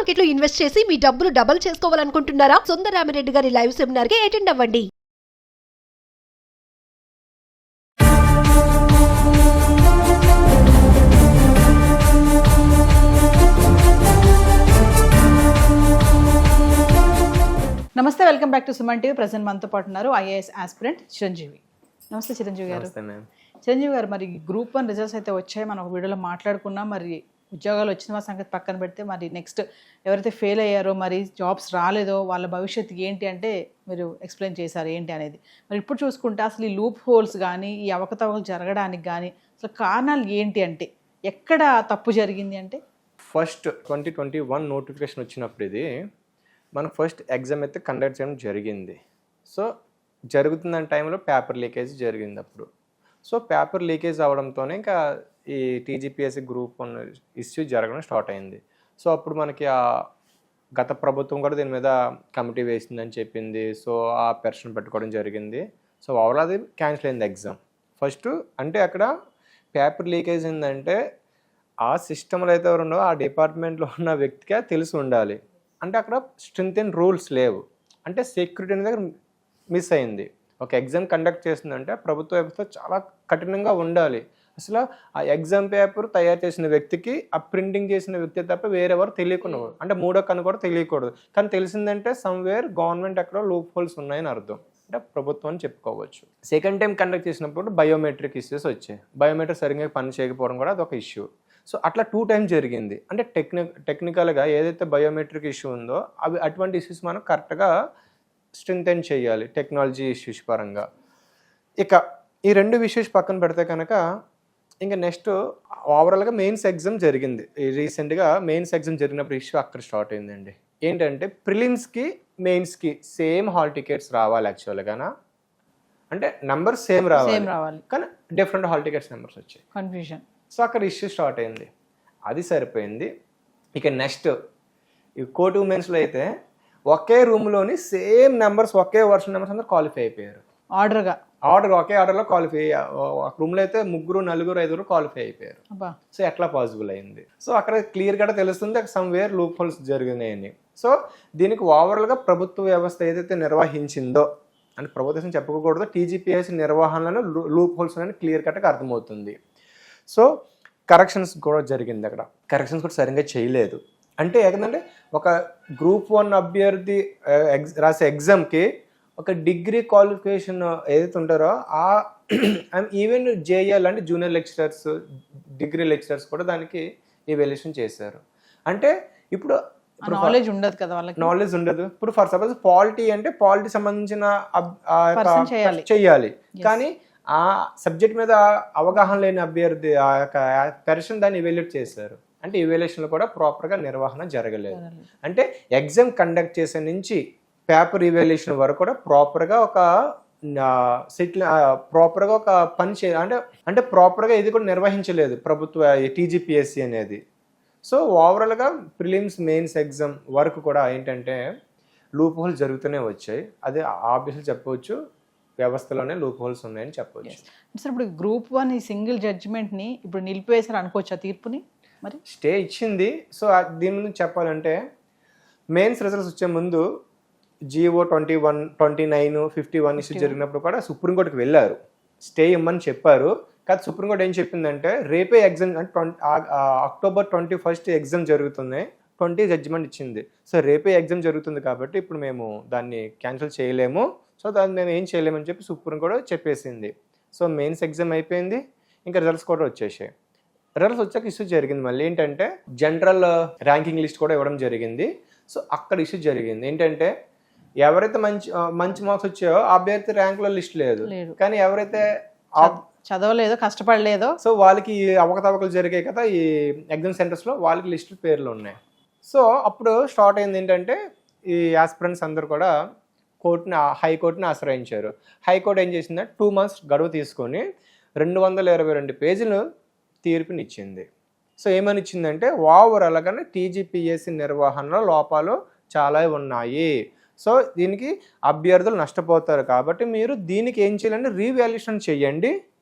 Market లో invest చేసి మీ డబ్బులు డబుల్ చేసుకోవాలనుకుంటున్నారా? సుందరరామిరెడ్డి గారి లైవ్ సెమినార్ కి అటెండ్ అవ్వండి. నమస్తే, welcome back to Suman TV. Present మనతో పాటు ఉన్నారు ఐఏఎస్ ఆస్పిరెంట్ చిరంజీవి. నమస్తే చిరంజీవి గారు. చిరంజీవి గారు, మరి గ్రూప్ 1 రిజల్ట్స్ అయితే వచ్చాయి, మనం ఒక వీడియోలో మాట్లాడుకున్నాం. మరి ఉద్యోగాలు వచ్చిన సంగతి పక్కన పెడితే మరి నెక్స్ట్ ఎవరైతే ఫెయిల్ అయ్యారో, మరి జాబ్స్ రాలేదో వాళ్ళ భవిష్యత్తు ఏంటి అంటే మీరు ఎక్స్ప్లెయిన్ చేశారు ఏంటి అనేది. మరి ఇప్పుడు చూసుకుంటే అసలు ఈ లూప్ హోల్స్ కానీ ఈ అవకతవకలు జరగడానికి కానీ అసలు కారణాలు ఏంటి అంటే ఎక్కడ తప్పు జరిగింది అంటే? ఫస్ట్ 2021 నోటిఫికేషన్ వచ్చినప్పుడు ఇది మనకు ఫస్ట్ ఎగ్జామ్ అయితే కండక్ట్ చేయడం జరిగింది. సో జరుగుతున్న టైంలో పేపర్ లీకేజ్ జరిగింది అప్పుడు. సో పేపర్ లీకేజ్ అవడంతోనే ఇంకా ఈ టీజీపీఎస్సీ గ్రూప్ 1 ఇష్యూ జరగడం స్టార్ట్ అయింది. సో అప్పుడు మనకి ఆ గత ప్రభుత్వం కూడా దీని మీద కమిటీ వేసిందని చెప్పింది. సో ఆ పెర్సన్ పెట్టుకోవడం జరిగింది. సో ఓవరాల్ అది క్యాన్సిల్ అయింది ఎగ్జామ్. ఫస్ట్ అంటే అక్కడ పేపర్ లీకేజ్ ఏంటంటే ఆ సిస్టంలో అయితే ఎవరుండో ఆ డిపార్ట్మెంట్లో ఉన్న వ్యక్తికే తెలిసి ఉండాలి. అంటే అక్కడ స్ట్రెంత్ అండ్ రూల్స్ లేవు. అంటే సెక్యూరిటీ అనేది మిస్ అయింది. ఒక ఎగ్జామ్ కండక్ట్ చేస్తుందంటే ప్రభుత్వ వ్యవస్థ చాలా కఠినంగా ఉండాలి. అసలు ఆ ఎగ్జామ్ పేపర్ తయారు చేసిన వ్యక్తికి ఆ ప్రింటింగ్ చేసిన వ్యక్తి తప్ప వేరెవరు తెలియకుండా, అంటే మూడో కన్ను కూడా తెలియకూడదు. కానీ తెలిసిందంటే సమ్వేర్ గవర్నమెంట్ ఎక్కడో లూప్ హోల్స్ ఉన్నాయని అర్థం. అంటే ప్రభుత్వం అని చెప్పుకోవచ్చు. సెకండ్ టైం కండక్ట్ చేసినప్పుడు బయోమెట్రిక్ ఇష్యూస్ వచ్చాయి. బయోమెట్రిక్ సరిగ్గా పని చేయకపోవడం కూడా అదొక ఇష్యూ. సో అట్లా 2 టైమ్స్ జరిగింది. అంటే టెక్నికల్గా ఏదైతే బయోమెట్రిక్ ఇష్యూ ఉందో అవి అటువంటి ఇష్యూస్ మనం కరెక్ట్గా స్ట్రెంగ్తెన్ చేయాలి టెక్నాలజీ ఇష్యూస్ పరంగా. ఇక ఈ 2 ఇష్యూస్ పక్కన పెడితే కనుక ఇంకా నెక్స్ట్ ఓవరాల్గా మెయిన్స్ ఎగ్జామ్ జరిగింది. రీసెంట్గా మెయిన్స్ ఎగ్జామ్ జరిగినప్పుడు ఇష్యూ అక్కడ స్టార్ట్ అయిందండి. ఏంటంటే ప్రిలిమ్స్కి మెయిన్స్కి సేమ్ హాల్ టికెట్స్ రావాలి యాక్చువల్గా. అంటే నెంబర్ సేమ్ రావాలి కానీ డిఫరెంట్ హాల్ టికెట్స్ నెంబర్స్ వచ్చాయి. కన్ఫ్యూజన్. సో అక్కడ ఇష్యూ స్టార్ట్ అయింది. అది సరిపోయింది. ఇక నెక్స్ట్ ఈ కోర్టు ఉమెన్స్లో అయితే ఒకే రూమ్లోని సేమ్ నెంబర్స్ ఒకే వర్షన్ నెంబర్స్ అందరూ క్వాలిఫై అయిపోయారు. ఒకే ఆర్డర్లో క్వాలిఫై. ఒక రూమ్లో అయితే 3, 4, 5 క్వాలిఫై అయిపోయారు. సో ఎట్లా పాసిబుల్ అయింది? సో అక్కడ క్లియర్గా తెలుస్తుంది సమ్వేర్ లూప్ హోల్స్ జరిగినాయని. సో దీనికి ఓవరాల్గా ప్రభుత్వ వ్యవస్థ ఏదైతే నిర్వహించిందో, అంటే ప్రభుత్వం చెప్పుకోకూడదు, టీజీపీఎస్సీ నిర్వహణలో లూప్ హోల్స్ అని క్లియర్ కట్గా అర్థమవుతుంది. సో కరెక్షన్స్ కూడా జరిగింది. అక్కడ కరెక్షన్స్ కూడా సరిగ్గా చేయలేదు. అంటే ఏంటంటే ఒక గ్రూప్ 1 అభ్యర్థి రాసే ఎగ్జామ్కి ఒక డిగ్రీ క్వాలిఫికేషన్ ఏదైతే ఉంటారో ఆ ఈవెన్ జేఎల్ అంటే జూనియర్ లెక్చరర్స్, డిగ్రీ లెక్చరర్స్ కూడా దానికి ఎవాల్యుయేషన్ చేశారు. అంటే ఇప్పుడు నాలెడ్జ్ ఉండదు కదా వాళ్ళకి, నాలెడ్జ్ ఉండదు. ఇప్పుడు ఫర్ సపోజ్ పాలిటీ అంటే పాలిటీ సంబంధించిన చెయ్యాలి, కానీ ఆ సబ్జెక్ట్ మీద అవగాహన లేని అభ్యర్థి ఆ యొక్క పర్సన్ దాన్ని ఇవాల్యుయేట్ చేశారు. అంటే ఇవాల్యుయేషన్లో కూడా ప్రాపర్గా నిర్వహణ జరగలేదు. అంటే ఎగ్జామ్ కండక్ట్ చేసే నుంచి పేపర్ ఇవాల్యుయేషన్ వరకు కూడా ప్రాపర్గా ఒక ప్రాపర్గా ఒక పని అంటే ప్రాపర్గా ఇది కూడా నిర్వహించలేదు ప్రభుత్వ టీజీపీఎస్సీ అనేది. సో ఓవరాల్గా ప్రిలిమ్స్ మెయిన్స్ ఎగ్జామ్ వరకు కూడా ఏంటంటే లూప్ హోల్స్ జరుగుతూనే వచ్చాయి. అదే ఆబ్వియస్లీ చెప్పవచ్చు, వ్యవస్థలోనే లూప్ హోల్స్ ఉన్నాయని చెప్పవచ్చు. సార్ ఇప్పుడు గ్రూప్ 1 ఈ సింగిల్ జడ్జిమెంట్ని ఇప్పుడు నిలిపివేసారు అనుకోవచ్చా తీర్పుని? మరి స్టే ఇచ్చింది. సో దీని ముందు చెప్పాలంటే మెయిన్స్ రిజల్ట్స్ వచ్చే ముందు GO 21, 29, 51 ఇష్యూ జరిగినప్పుడు కూడా సుప్రీంకోర్టుకి వెళ్ళారు, స్టే ఇమ్మని చెప్పారు. కానీ సుప్రీంకోర్టు ఏం చెప్పిందంటే రేపే ఎగ్జామ్ అంటే అక్టోబర్ 21 ఎగ్జామ్ జరుగుతుంది, 20 జడ్జిమెంట్ ఇచ్చింది. సో రేపే ఎగ్జామ్ జరుగుతుంది కాబట్టి ఇప్పుడు మేము దాన్ని క్యాన్సిల్ చేయలేము, సో దాన్ని మేము ఏం చేయలేమని చెప్పి సుప్రీం కూడా చెప్పేసింది. సో మెయిన్స్ ఎగ్జామ్ అయిపోయింది, ఇంకా రిజల్ట్స్ కూడా వచ్చేసాయి. రిజల్ట్స్ వచ్చాక ఇష్యూ జరిగింది మళ్ళీ ఏంటంటే జనరల్ ర్యాంకింగ్ లిస్ట్ కూడా ఇవ్వడం జరిగింది. సో అక్కడ ఇష్యూ జరిగింది ఏంటంటే ఎవరైతే మంచి మార్క్స్ వచ్చాయో ఆ అభ్యర్థి ర్యాంకులో లిస్ట్ లేదు, కానీ ఎవరైతే చదవలేదో కష్టపడలేదో సో వాళ్ళకి అవకతవకలు జరిగాయి కదా ఈ ఎగ్జామ్ సెంటర్స్లో, వాళ్ళకి లిస్ట్ పేర్లు ఉన్నాయి. సో అప్పుడు స్టార్ట్ అయింది ఏంటంటే ఈ ఆస్పిరెంట్స్ అందరూ కూడా హైకోర్టుని ఆశ్రయించారు. హైకోర్టు ఏం చేసిందంటే 2 months గడువు తీసుకొని 222 పేజీలు తీర్పునిచ్చింది. సో ఏమని ఇచ్చిందంటే ఓవరాల్గానే టీజీపీఎస్సీ నిర్వహణలో లోపాలు చాలా ఉన్నాయి. సో దీనికి అభ్యర్థులు నష్టపోతారు కాబట్టి మీరు దీనికి ఏం చేయాలంటే రీవాల్యుయేషన్ చేయండి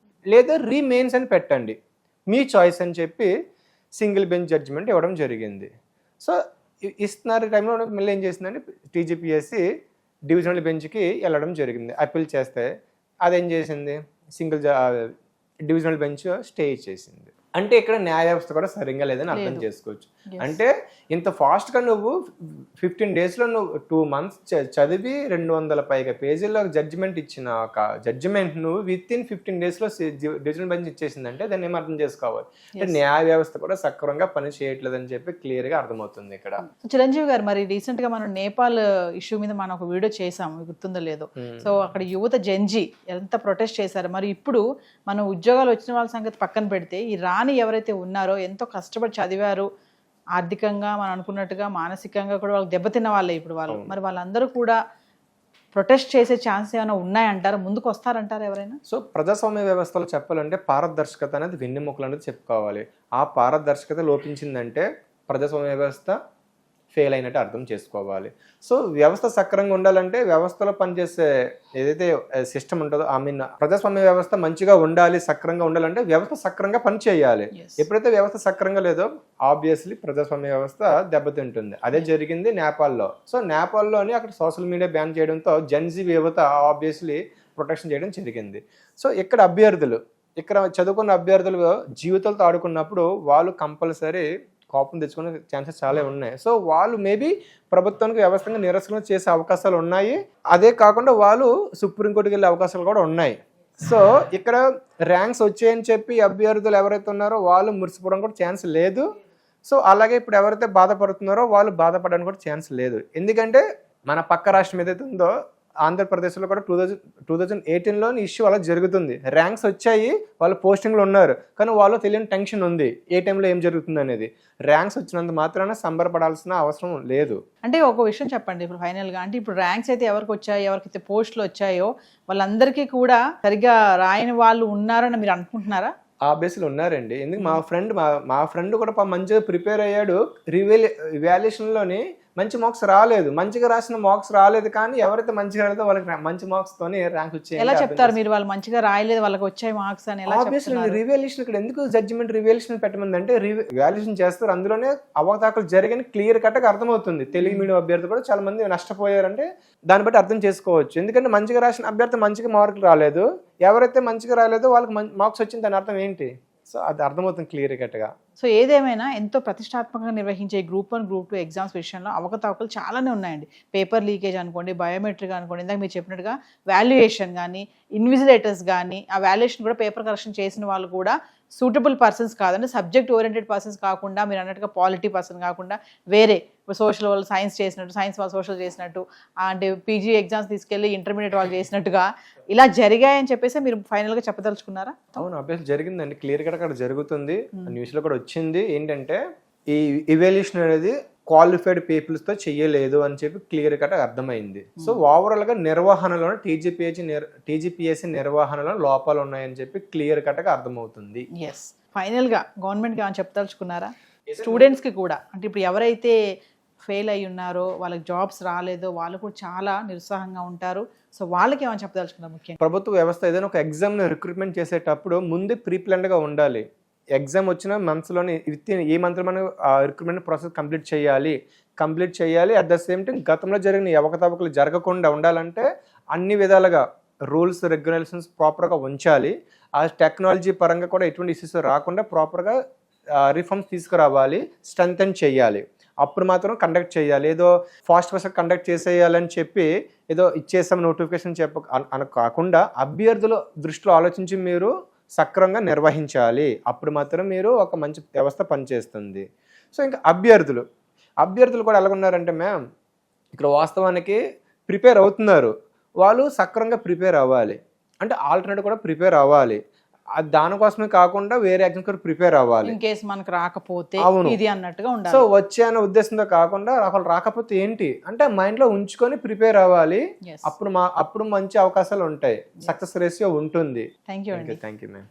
లేదా రీమెయిన్స్ అని పెట్టండి, మీ చాయిస్ అని చెప్పి సింగిల్ బెంచ్ జడ్జిమెంట్ ఇవ్వడం జరిగింది. సో ఇస్తున్నారు టైంలో మళ్ళీ ఏం చేసిందంటే టీజీపీఎస్సీ డివిజనల్ బెంచ్కి వెళ్ళడం జరిగింది. అప్పీల్ చేస్తే అదేం చేసింది, డివిజనల్ బెంచ్ స్టే ఇచ్చేసింది. అంటే ఇక్కడ న్యాయ వ్యవస్థ కూడా సరిగ్గా లేదని అర్థం చేసుకోవచ్చు. అంటే ఇంత ఫాస్ట్గా నువ్వు 15 daysలో నువ్వు 2 months చదివి 200 పైగా పేజీల్లో జడ్జిమెంట్ ఇచ్చిన ఒక జడ్జిమెంట్ నువ్వు వితిన్ 15 daysలో డివిజనల్ బెంచ్ ఇచ్చేసిందంటే దాన్ని ఏం అర్థం చేసుకోవాలి అంటే న్యాయ వ్యవస్థ కూడా సక్రమంగా పని చేయట్లేదని చెప్పి క్లియర్గా అర్థమవుతుంది ఇక్కడ. చిరంజీవి గారు, మరి రీసెంట్ గా మనం నేపాల్ ఇష్యూ మీద మనం ఒక వీడియో చేసాము, గుర్తుందో లేదో. సో అక్కడ యువత జెన్జీ ఎంత ప్రొటెస్ట్ చేశారు. మరి ఇప్పుడు మనం ఉద్యోగాలు వచ్చిన వాళ్ళ సంగతి పక్కన పెడితే ఈ రాని ఎవరైతే ఉన్నారో ఎంతో కష్టపడి చదివారు, ఆర్థికంగా మనం అనుకున్నట్టుగా మానసికంగా కూడా వాళ్ళకి దెబ్బతిన్న వాళ్ళే ఇప్పుడు వాళ్ళు. మరి వాళ్ళందరూ కూడా ప్రొటెస్ట్ చేసే ఛాన్స్ ఏమైనా ఉన్నాయంటారా, ముందుకు వస్తారంటారా ఎవరైనా? సో ప్రజాస్వామ్య వ్యవస్థలో చెప్పాలంటే పారదర్శకత అనేది వెన్నెముకలు అనేది చెప్పుకోవాలి. ఆ పారదర్శకత లోపించిందంటే ప్రజాస్వామ్య వ్యవస్థ ఫెయిల్ అయినట్టు అర్థం చేసుకోవాలి. సో వ్యవస్థ సక్రంగా ఉండాలంటే వ్యవస్థలో పనిచేసే ఏదైతే సిస్టమ్ ఉంటుందో ప్రజాస్వామ్య వ్యవస్థ మంచిగా ఉండాలి, సక్రంగా ఉండాలంటే వ్యవస్థ సక్రంగా పని చేయాలి. ఎప్పుడైతే వ్యవస్థ సక్రంగా లేదో ఆబ్వియస్లీ ప్రజాస్వామ్య వ్యవస్థ దెబ్బతింటుంది. అదే జరిగింది నేపాల్లో. సో నేపాల్లోని అక్కడ సోషల్ మీడియా బ్యాన్ చేయడంతో జెన్జీ యువత ఆబ్వియస్లీ ప్రొటెక్షన్ చేయడం జరిగింది. సో ఇక్కడ చదువుకున్న అభ్యర్థులు జీవితాలతో ఆడుకున్నప్పుడు వాళ్ళు కంపల్సరీ కోపం తెచ్చుకునే ఛాన్సెస్ చాలా ఉన్నాయి. సో వాళ్ళు మేబీ ప్రభుత్వానికి వ్యవస్థగా నిరసన చేసే అవకాశాలు ఉన్నాయి. అదే కాకుండా వాళ్ళు సుప్రీంకోర్టుకి వెళ్ళే అవకాశాలు కూడా ఉన్నాయి. సో ఇక్కడ ర్యాంక్స్ వచ్చాయని చెప్పి అభ్యర్థులు ఎవరైతే ఉన్నారో వాళ్ళు మురిసిపోవడం కూడా ఛాన్స్ లేదు. సో అలాగే ఇప్పుడు ఎవరైతే బాధపడుతున్నారో వాళ్ళు బాధపడడానికి కూడా ఛాన్స్ లేదు. ఎందుకంటే మన పక్క రాష్ట్రం ఏదైతే ఉందో ఆంధ్రప్రదేశ్లో కూడా 2018లో ఇష్యూ అలా జరుగుతుంది. ర్యాంక్స్ వచ్చాయి, వాళ్ళు పోస్టింగ్లో ఉన్నారు, కానీ వాళ్ళు తెలియని టెన్షన్ ఉంది ఏ టైంలో ఏం జరుగుతుంది అనేది. ర్యాంక్స్ వచ్చినంత మాత్రాన సంబరపడాల్సిన అవసరం లేదు. అంటే ఒక విషయం చెప్పండి ఇప్పుడు ఫైనల్గా, అంటే ఇప్పుడు ర్యాంక్స్ అయితే ఎవరికి వచ్చాయో, ఎవరికైతే పోస్టులు వచ్చాయో వాళ్ళందరికీ కూడా సరిగ్గా రాయని వాళ్ళు ఉన్నారని మీరు అనుకుంటున్నారా? ఆబ్వియస్లీ ఉన్నారండి. ఎందుకు మా ఫ్రెండ్ కూడా మంచిగా ప్రిపేర్ అయ్యాడు, ఇవాల్యుయేషన్లోని మంచి మార్క్స్ రాలేదు, మంచిగా రాసిన మార్క్స్ రాలేదు, కానీ ఎవరైతే మంచిగా రాలేదో వాళ్ళకి మంచి మార్క్స్ తోని ర్యాంక్ వచ్చాయి. ఎలా చెప్తారు మీరు వాళ్ళు మంచిగా రాయలేదు వాళ్ళకి వచ్చాయి మార్క్స్ అని? ఆబ్వియస్లీ రివాల్యుయేషన్ ఇక్కడ ఎందుకు జడ్జిమెంట్ రివాల్యుయేషన్ పెట్టమంది అంటే రివాల్యుయేషన్ చేస్తారు, అందులోనే అవకతవకలు జరిగిన క్లియర్ కట్గా అర్థమవుతుంది. తెలుగు మీడియం అభ్యర్థి కూడా చాలా మంది నష్టపోయారంటే దాన్ని బట్టి అర్థం చేసుకోవచ్చు. ఎందుకంటే మంచిగా రాసిన అభ్యర్థి మంచిగా మార్కులు రాలేదు, ఎవరైతే మంచిగా రాలేదో వాళ్ళకి మార్క్స్ వచ్చింది, దాని అర్థం ఏంటి? సో అది అర్థమవుతుంది క్లియర్ కట్గా. సో ఏదేమైనా ఎంతో ప్రతిష్టాత్మకంగా నిర్వహించే Group 1, Group 2 ఎగ్జామ్స్ విషయంలో అవకతవకలు చాలానే ఉన్నాయండి. పేపర్ లీకేజ్ అనుకోండి, బయోమెట్రిక్ అనుకోండి, ఇందాక మీరు చెప్పినట్టుగా వాల్యుయేషన్ కానీ, ఇన్విజిలేటర్స్ కానీ, ఆ వాల్యుయేషన్ కూడా పేపర్ కరెక్షన్ చేసిన వాళ్ళు కూడా సూటబుల్ పర్సన్స్ కాదండి, సబ్జెక్ట్ ఓరియంటెడ్ పర్సన్స్ కాకుండా, మీరు అన్నట్టుగా పాలిటీ పర్సన్ కాకుండా వేరే సోషల్ వాళ్ళు సైన్స్ చేసినట్టు, సైన్స్ వాళ్ళు సోషల్ చేసినట్టు, అంటే పీజీ ఎగ్జామ్స్ తీసుకెళ్ళి ఇంటర్మీడియట్ వాళ్ళు చేసినట్టుగా ఇలా జరిగాయని చెప్పేసి మీరు ఫైనల్గా చెప్పదలుచుకున్నారా? అవును, అభ్యర్థి జరిగిందండి, క్లియర్ కట్ అక్కడ జరుగుతుంది, న్యూస్లో కూడా వచ్చింది. ఏంటంటే ఈ ఇవాల్యుయేషన్ అనేది క్వాలిఫైడ్ పీపుల్స్ తో చెయ్యలేదు అని చెప్పి క్లియర్ కట్ అర్థమైంది. సో ఓవరాల్ గా నిర్వహణలో టీజీపీఎస్సీ నిర్వహణలో లోపాలు ఉన్నాయని చెప్పి క్లియర్ కట్ గా అర్థమవుతుంది. ఫైనల్ గా గవర్నమెంట్ కి ఏమైనా చెప్పదలుచుకున్నారా? స్టూడెంట్స్ కి కూడా, అంటే ఇప్పుడు ఎవరైతే ఫెయిల్ అయి ఉన్నారో, వాళ్ళకి జాబ్స్ రాలేదో, వాళ్ళు కూడా చాలా నిరుత్సాహంగా ఉంటారు. సో వాళ్ళకి ఏమైనా చెప్పదలుచుకున్నారు? ముఖ్యంగా ప్రభుత్వ వ్యవస్థ ఏదైనా ఒక ఎగ్జామ్ ని రిక్రూట్మెంట్ చేసేటప్పుడు ముందు ప్రీ ప్లాన్డ్ గా ఉండాలి. ఎగ్జామ్ వచ్చిన మంత్స్లోని ఈ మంత్లో మనం రిక్రూట్మెంట్ ప్రాసెస్ కంప్లీట్ చేయాలి. అట్ ద సేమ్ టైం గతంలో జరిగిన అవకతవకలు జరగకుండా ఉండాలంటే అన్ని విధాలుగా రూల్స్ రెగ్యులేషన్స్ ప్రాపర్గా ఉంచాలి. ఆ టెక్నాలజీ పరంగా కూడా ఎటువంటి ఇష్యూస్ రాకుండా ప్రాపర్గా రిఫార్మ్స్ తీసుకురావాలి, స్ట్రెంథెన్ చేయాలి. అప్పుడు మాత్రం కండక్ట్ చేయాలి. ఏదో ఫాస్ట్ కండక్ట్ చేసేయాలని చెప్పి ఏదో ఇచ్చేసాం నోటిఫికేషన్ కాకుండా అభ్యర్థుల దృష్టిలో ఆలోచించి మీరు సక్రమంగా నిర్వహించాలి. అప్పుడు మాత్రం మీరు ఒక మంచి వ్యవస్థ పనిచేస్తుంది. సో ఇంకా అభ్యర్థులు కూడా ఎలాగున్నారంటే మ్యామ్, ఇక్కడ వాస్తవానికి ప్రిపేర్ అవుతున్నారు, వాళ్ళు సక్రమంగా ప్రిపేర్ అవ్వాలి, అంటే ఆల్టర్నేటివ్ కూడా ప్రిపేర్ అవ్వాలి. దానికోసమే కాకుండా వేరే ఎగ్జామ్స్ కూడా ప్రిపేర్ అవ్వాలి. ఇన్ కేస్ మనకు రాకపోతే ఇది అన్నట్టుగా ఉండాలి. సో వచ్చే అనే ఉద్దేశంతో కాకుండా రాకపోతే ఏంటి అంటే మైండ్ లో ఉంచుకొని ప్రిపేర్ అవ్వాలి. అప్పుడు మంచి అవకాశాలు ఉంటాయి, సక్సెస్ రేషియో ఉంటుంది. Thank you ma'am.